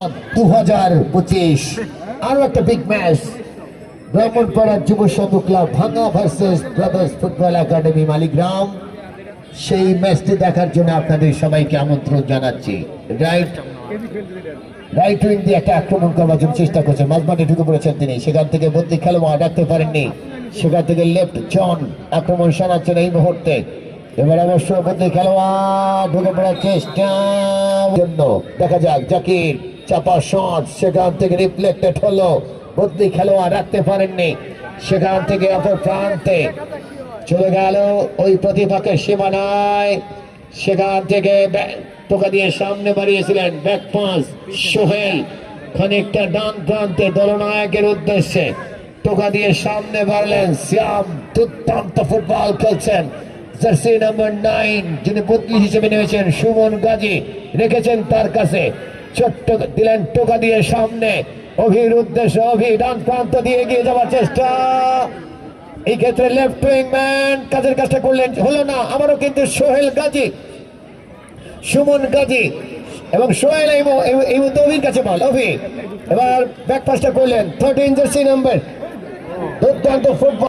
2025 আরো একটা big match Brahmanpara যুব সংঘ ক্লাব ভাঙ্গা versus brothers football academy Maligram. সেই ম্যাচটি দেখার জন্য আপনাদের সবাইকে আমন্ত্রণ জানাচ্ছি। রাইট উইং দিয়ে একটা আক্রমণ করবার জন্য চেষ্টা করছেন, মাঝমাঠে ঢুকে পড়েছেন তিনি, সেখান থেকে বদলি খেলোয়াড় রাখতে পারেননি, সেখান থেকে লেফট জন আক্রমণ সানাচ্ছেন এই মুহূর্তে। এবার অবশ্য বদলি খেলোয়াড় ঢুকে পড়ার চেষ্টা জন্য দেখা যাক জাকির চাপা শট, সেখান থেকে রিফ্লেক্টেড হলো, বদলি খেলোয়াড় রাখতে পারেননি, সেখান থেকে অপর প্রান্তে চলে গেল ওই প্রতিপক্ষের সীমানায়, সেখান থেকে টোকা দিয়ে সামনে বাড়িয়েছিলেন ব্যাক পাস সোহেল, খানিকটা ডান প্রান্তে দলনায়কের উদ্দেশ্যে টোকা দিয়ে সামনে বাড়লেন শ্যাম। দুর্দান্ত ফুটবল খেলছেন জার্সি নাম্বার 9 যিনি বদলি হিসেবে নেমেছেন সুমন গাজী, রেখেছেন তার কাছে, ছোট্ট দিলেন টোকা দিয়ে সামনে অভির উদ্দেশ্যে, অভি ডান প্রান্ত দিয়ে এগিয়ে যাওয়ার চেষ্টা, এই ক্ষেত্রে লেফট উইং ম্যান কাজের কাজটা করলেন, হলো না, আবারও কিন্তু সোহেল গাজী, সুমন গাজী এবং সোহেল এই মুহূর্তে অভির কাছে বল, অভি এবার ব্যাক পাসটা করলেন 13 জার্সি নাম্বার। দুর্দান্ত ফুটবল।